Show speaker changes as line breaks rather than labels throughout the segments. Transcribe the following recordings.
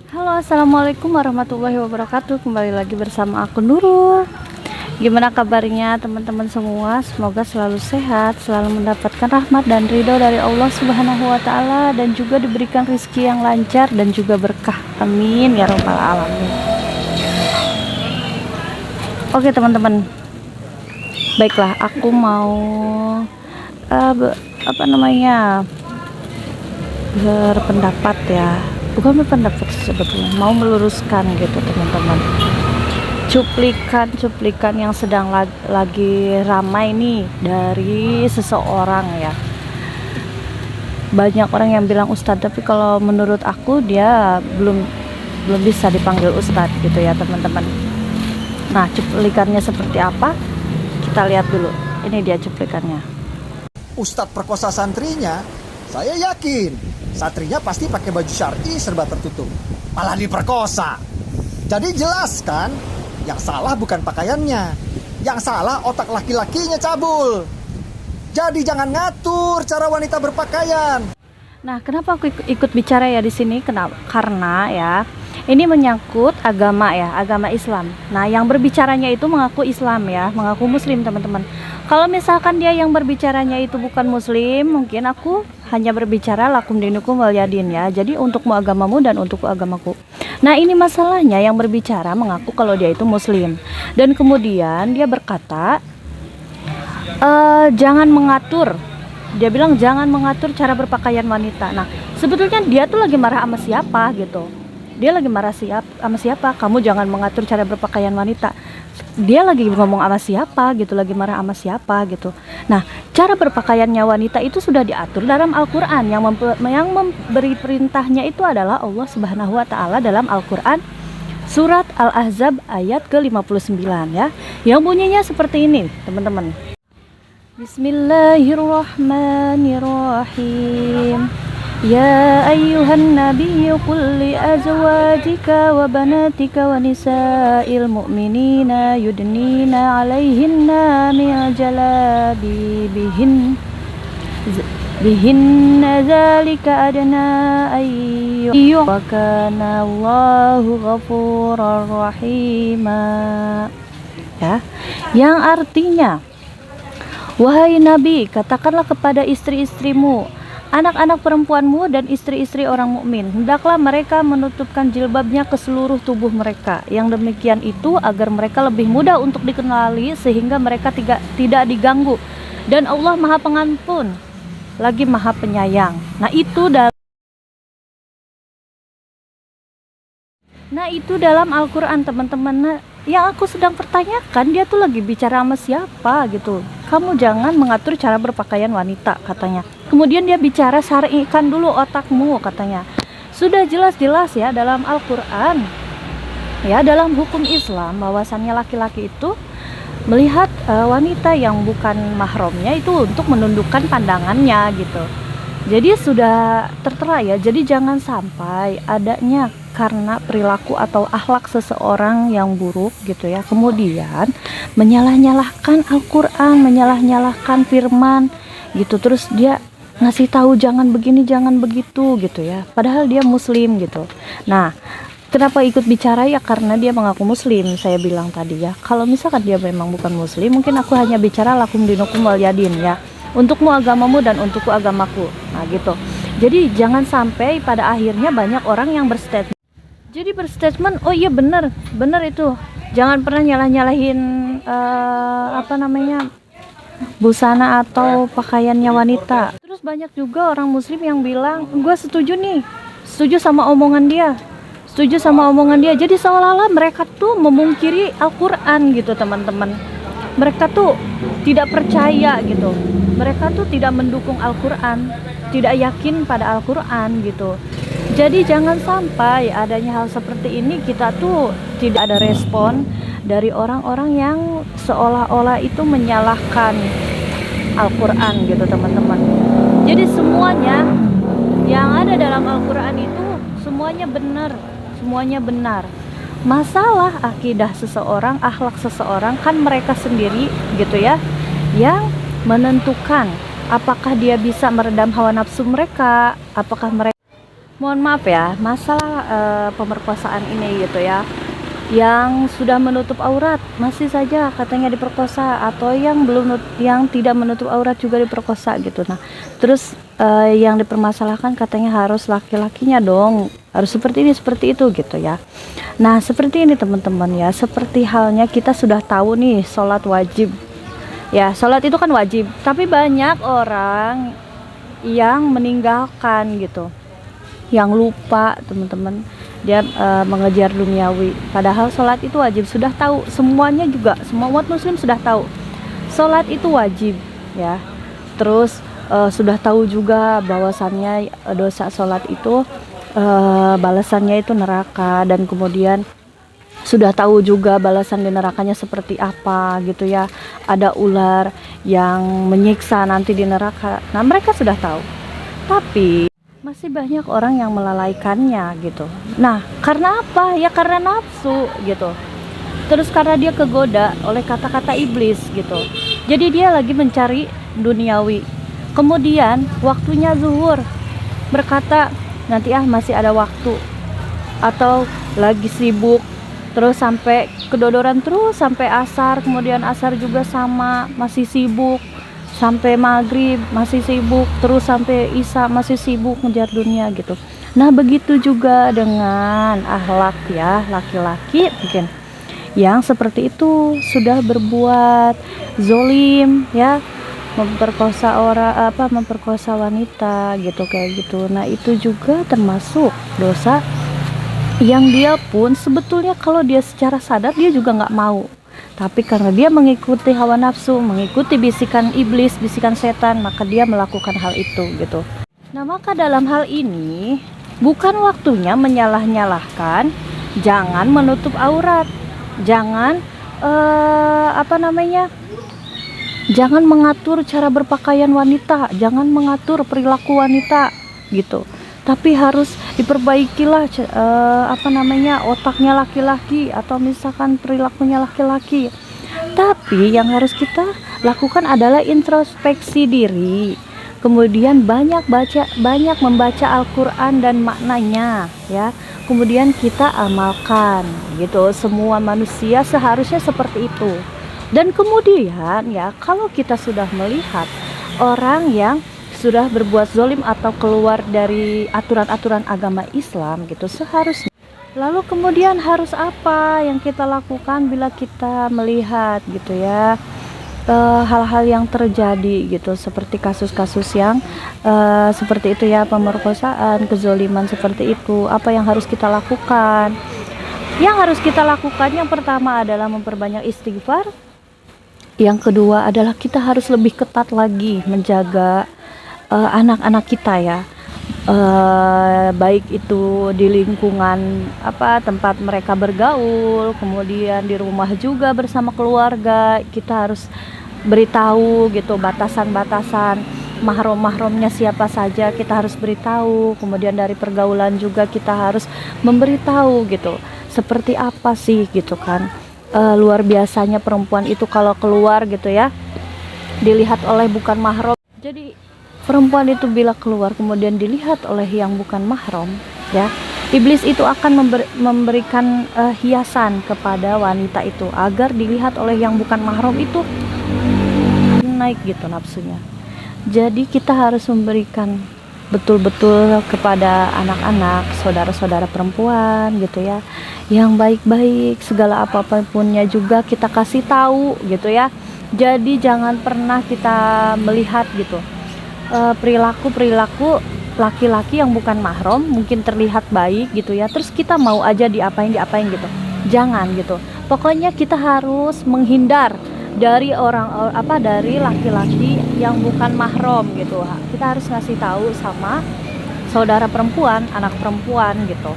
Halo, assalamualaikum warahmatullahi wabarakatuh. Kembali lagi bersama aku Nurul. Gimana kabarnya teman-teman semua? Semoga selalu sehat, selalu mendapatkan rahmat dan ridho dari Allah Subhanahu wa Ta'ala, dan juga diberikan rezeki yang lancar dan juga berkah. Amin ya Rabbal Alamin. Oke teman-teman, baiklah, aku mau apa namanya berpendapat ya, bukan berpendapat sebetulnya, mau meluruskan gitu teman-teman. Cuplikan yang sedang lagi ramai nih dari seseorang ya. Banyak orang yang bilang ustadz, tapi kalau menurut aku dia belum bisa dipanggil ustadz gitu ya teman-teman. Nah, cuplikannya seperti apa? Kita lihat dulu. Ini dia cuplikannya.
Ustadz perkosa santrinya, saya yakin santrinya pasti pakai baju syar'i serba tertutup, malah diperkosa. Jadi jelas kan, yang salah bukan pakaiannya, yang salah otak laki-lakinya cabul. Jadi jangan ngatur cara wanita berpakaian.
Nah, kenapa aku ikut bicara ya di sini? Karena ya, ini menyangkut agama ya, agama Islam. Nah, yang berbicaranya itu mengaku Islam ya, mengaku Muslim teman-teman. Kalau misalkan dia yang berbicaranya itu bukan Muslim, mungkin aku hanya berbicara lakum dinukum waliyadin ya. Jadi untukmu agamamu dan untukku agamaku. Nah, ini masalahnya, yang berbicara mengaku kalau dia itu Muslim, dan kemudian dia berkata jangan mengatur. Dia bilang jangan mengatur cara berpakaian wanita. Nah, sebetulnya dia tuh lagi marah sama siapa gitu? Dia lagi marah sama siapa? Kamu jangan mengatur cara berpakaian wanita. Dia lagi ngomong sama siapa gitu? Lagi marah sama siapa gitu? Nah, cara berpakaiannya wanita itu sudah diatur dalam Al-Quran. Yang memberi perintahnya itu adalah Allah Subhanahu wa Ta'ala dalam Al-Quran, surat Al-Ahzab ayat ke-59 ya. Yang bunyinya seperti ini teman-teman. Bismillahirrahmanirrahim. Ya ayyuhan nabiyyu qul li azwajika wa banatika wa nisa'il mu'minina yudnina 'alaihinna min jalabibihin bihinna dzalika adna ayyu wa kana Allahu ghafurur rahima. Ya, yang artinya, wahai Nabi, katakanlah kepada istri-istrimu, anak-anak perempuanmu dan istri-istri orang mukmin, hendaklah mereka menutupkan jilbabnya ke seluruh tubuh mereka. Yang demikian itu agar mereka lebih mudah untuk dikenali, sehingga mereka tidak diganggu. Dan Allah Maha Pengampun lagi Maha Penyayang. Nah, itu dalam Al-Quran teman-teman. Nah, yang aku sedang pertanyakan, dia tuh lagi bicara sama siapa gitu? Kamu jangan mengatur cara berpakaian wanita katanya. Kemudian dia bicara syar'ikan dulu otakmu katanya. Sudah jelas-jelas ya dalam Al-Quran ya, dalam hukum Islam, bahwasannya laki-laki itu melihat wanita yang bukan mahramnya itu untuk menundukkan pandangannya gitu. Jadi sudah tertera ya. Jadi jangan sampai adanya karena perilaku atau akhlak seseorang yang buruk gitu ya, kemudian menyalah-nyalahkan Al-Quran, menyalah-nyalahkan firman gitu, terus dia ngasih tahu jangan begini jangan begitu gitu ya, padahal dia Muslim gitu. Nah, kenapa ikut bicara ya? Karena dia mengaku Muslim. Saya bilang tadi ya, kalau misalkan dia memang bukan Muslim, mungkin aku hanya bicara lakum dinukum waliyadin ya, untukmu agamamu dan untukku agamaku. Nah gitu. Jadi jangan sampai pada akhirnya banyak orang yang berstatement, oh iya bener itu, jangan pernah nyalah-nyalahin busana atau pakaiannya wanita. Terus banyak juga orang Muslim yang bilang, gue setuju sama omongan dia, jadi seolah-olah mereka tuh memungkiri Al-Quran gitu teman-teman. Mereka tuh tidak percaya gitu, mereka tuh tidak mendukung Al-Quran, tidak yakin pada Al-Quran gitu. Jadi jangan sampai adanya hal seperti ini, kita tuh tidak ada respon dari orang-orang yang seolah-olah itu menyalahkan Al-Quran gitu teman-teman. Jadi semuanya yang ada dalam Al-Quran itu semuanya benar. Masalah akidah seseorang, akhlak seseorang, kan mereka sendiri gitu ya yang menentukan apakah dia bisa meredam hawa nafsu mereka, apakah mereka Mohon maaf ya, masalah pemerkosaan ini gitu ya, yang sudah menutup aurat masih saja katanya diperkosa, atau yang tidak menutup aurat juga diperkosa gitu. Nah, terus yang dipermasalahkan katanya harus laki-lakinya dong, harus seperti ini seperti itu gitu ya. Nah, seperti ini teman-teman ya, seperti halnya kita sudah tahu nih sholat wajib ya, sholat itu kan wajib, tapi banyak orang yang meninggalkan gitu, yang lupa teman-teman, dia mengejar duniawi, padahal sholat itu wajib. Sudah tahu semuanya, juga semua umat muslim sudah tahu sholat itu wajib ya. Terus sudah tahu juga bahwasannya dosa sholat itu balasannya itu neraka, dan kemudian sudah tahu juga balasan di nerakanya seperti apa gitu ya, ada ular yang menyiksa nanti di neraka. Nah, mereka sudah tahu, tapi masih banyak orang yang melalaikannya gitu. Nah, karena apa? Ya karena nafsu gitu. Terus karena dia kegoda oleh kata-kata iblis gitu. Jadi dia lagi mencari duniawi. Kemudian waktunya zuhur, berkata nanti masih ada waktu, atau lagi sibuk, terus sampai kedodoran terus sampai asar, kemudian asar juga sama masih sibuk, sampai maghrib masih sibuk, terus sampai isya masih sibuk ngejar dunia gitu. Nah, begitu juga dengan akhlak ya, laki-laki mungkin yang seperti itu sudah berbuat zolim ya, memperkosa orang, memperkosa wanita gitu, kayak gitu. Nah, itu juga termasuk dosa yang dia pun sebetulnya kalau dia secara sadar dia juga nggak mau, tapi karena dia mengikuti hawa nafsu, mengikuti bisikan iblis, bisikan setan, maka dia melakukan hal itu gitu. Nah, maka dalam hal ini bukan waktunya menyalah-nyalahkan, jangan menutup aurat, jangan jangan mengatur cara berpakaian wanita, jangan mengatur perilaku wanita gitu. Tapi harus diperbaikilah otaknya laki-laki, atau misalkan perilakunya laki-laki. Tapi yang harus kita lakukan adalah introspeksi diri, kemudian banyak membaca Al-Quran dan maknanya ya, kemudian kita amalkan gitu. Semua manusia seharusnya seperti itu. Dan kemudian ya, kalau kita sudah melihat orang yang sudah berbuat zolim atau keluar dari aturan-aturan agama Islam gitu, seharusnya lalu kemudian harus apa yang kita lakukan bila kita melihat gitu ya hal-hal yang terjadi gitu, seperti kasus-kasus yang seperti itu ya, pemerkosaan, kezoliman seperti itu. Apa yang harus kita lakukan? Yang harus kita lakukan yang pertama adalah memperbanyak istighfar. Yang kedua adalah kita harus lebih ketat lagi menjaga anak-anak kita ya, baik itu di lingkungan tempat mereka bergaul, kemudian di rumah juga bersama keluarga. Kita harus beritahu gitu batasan-batasan, mahram-mahramnya siapa saja kita harus beritahu. Kemudian dari pergaulan juga kita harus memberitahu gitu, seperti apa sih gitu kan. Luar biasanya perempuan itu kalau keluar gitu ya, dilihat oleh bukan mahram. Jadi perempuan itu bila keluar kemudian dilihat oleh yang bukan mahram ya, iblis itu akan memberikan hiasan kepada wanita itu agar dilihat oleh yang bukan mahram itu naik gitu nafsunya. Jadi kita harus memberikan betul-betul kepada anak-anak, saudara-saudara perempuan gitu ya, yang baik-baik, segala apapunnya juga kita kasih tahu gitu ya. Jadi jangan pernah kita melihat gitu perilaku laki-laki yang bukan mahram mungkin terlihat baik gitu ya, terus kita mau aja diapain gitu. Jangan gitu. Pokoknya kita harus menghindar dari dari laki-laki yang bukan mahram gitu. Kita harus ngasih tahu sama saudara perempuan, anak perempuan gitu.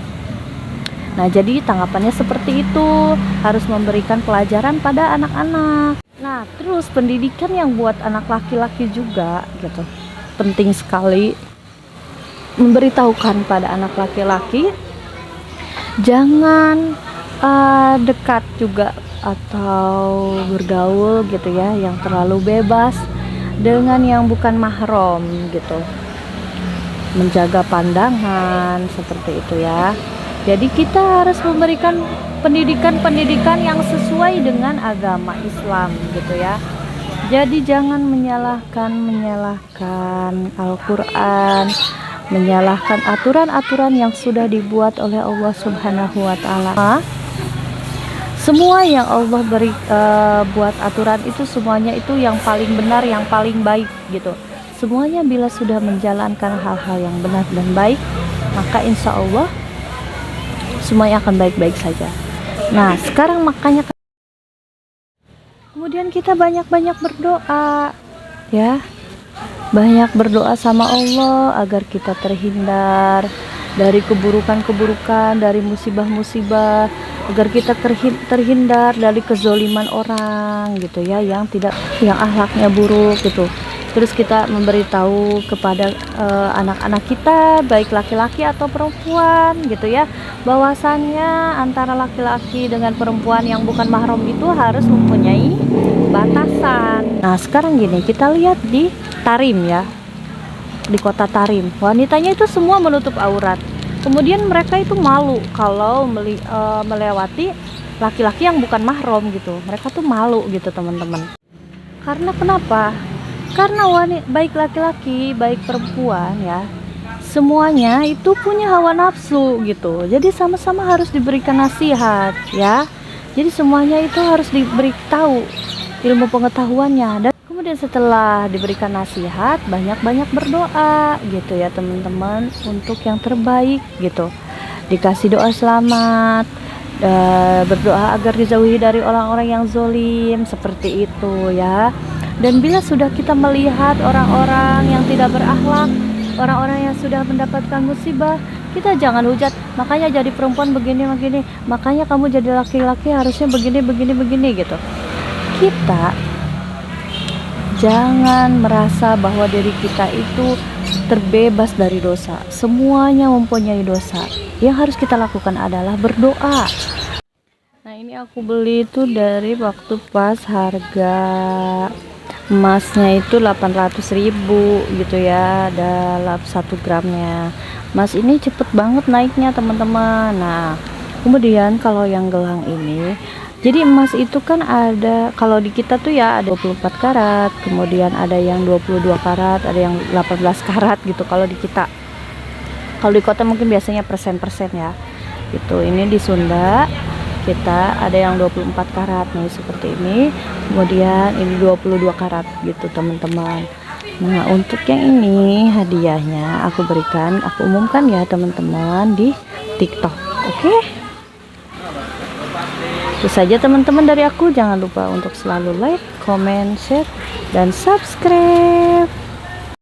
Nah, jadi tanggapannya seperti itu, harus memberikan pelajaran pada anak-anak. Nah, terus pendidikan yang buat anak laki-laki juga gitu. Penting sekali memberitahukan pada anak laki-laki jangan dekat juga atau bergaul gitu ya yang terlalu bebas dengan yang bukan mahram gitu. menjaga pandangan seperti itu ya. Jadi kita harus memberikan pendidikan yang sesuai dengan agama Islam gitu ya. Jadi jangan menyalahkan Al-Quran, menyalahkan aturan-aturan yang sudah dibuat oleh Allah Subhanahu wa Ta'ala. Semua yang Allah buat aturan itu semuanya itu yang paling benar, yang paling baik gitu. Semuanya bila sudah menjalankan hal-hal yang benar dan baik, maka insya Allah semuanya akan baik-baik saja. Nah sekarang makanya kemudian kita banyak-banyak berdoa ya, banyak berdoa sama Allah agar kita terhindar dari keburukan-keburukan, dari musibah-musibah, agar kita terhindar dari kezoliman orang gitu ya, yang akhlaknya buruk gitu. Terus kita memberitahu kepada anak-anak kita, baik laki-laki atau perempuan gitu ya, bahwasannya antara laki-laki dengan perempuan yang bukan mahram itu harus mempunyai batasan. Nah sekarang gini, kita lihat di Tarim ya, di kota Tarim, wanitanya itu semua menutup aurat. Kemudian mereka itu malu kalau melewati laki-laki yang bukan mahram gitu. Mereka tuh malu gitu teman-teman. Karena kenapa? Karena baik laki-laki baik perempuan ya, semuanya itu punya hawa nafsu gitu. Jadi sama-sama harus diberikan nasihat ya. Jadi semuanya itu harus diberitahu ilmu pengetahuannya. Dan kemudian setelah diberikan nasihat, banyak-banyak berdoa gitu ya teman-teman, untuk yang terbaik gitu. Dikasih doa selamat, berdoa agar dijauhi dari orang-orang yang zolim seperti itu ya. Dan bila sudah kita melihat orang-orang yang tidak berakhlak, orang-orang yang sudah mendapatkan musibah, kita jangan hujat, makanya jadi perempuan begini, makanya kamu jadi laki-laki harusnya begini gitu. Kita jangan merasa bahwa diri kita itu terbebas dari dosa. Semuanya mempunyai dosa. Yang harus kita lakukan adalah berdoa. Nah ini aku beli itu dari waktu pas harga emasnya itu 800.000 gitu ya, dalam 1 gramnya. Emas ini cepet banget naiknya teman-teman. Nah kemudian kalau yang gelang ini, jadi emas itu kan ada, kalau di kita tuh ya ada 24 karat, kemudian ada yang 22 karat, ada yang 18 karat gitu kalau di kita. Kalau di kota mungkin biasanya persen-persen ya gitu. Ini di Sunda kita ada yang 24 karat nih seperti ini, kemudian ini 22 karat gitu teman-teman. Nah untuk yang ini hadiahnya aku umumkan ya teman-teman di TikTok. Oke, itu saja teman-teman dari aku. Jangan lupa untuk selalu like, comment, share, dan subscribe.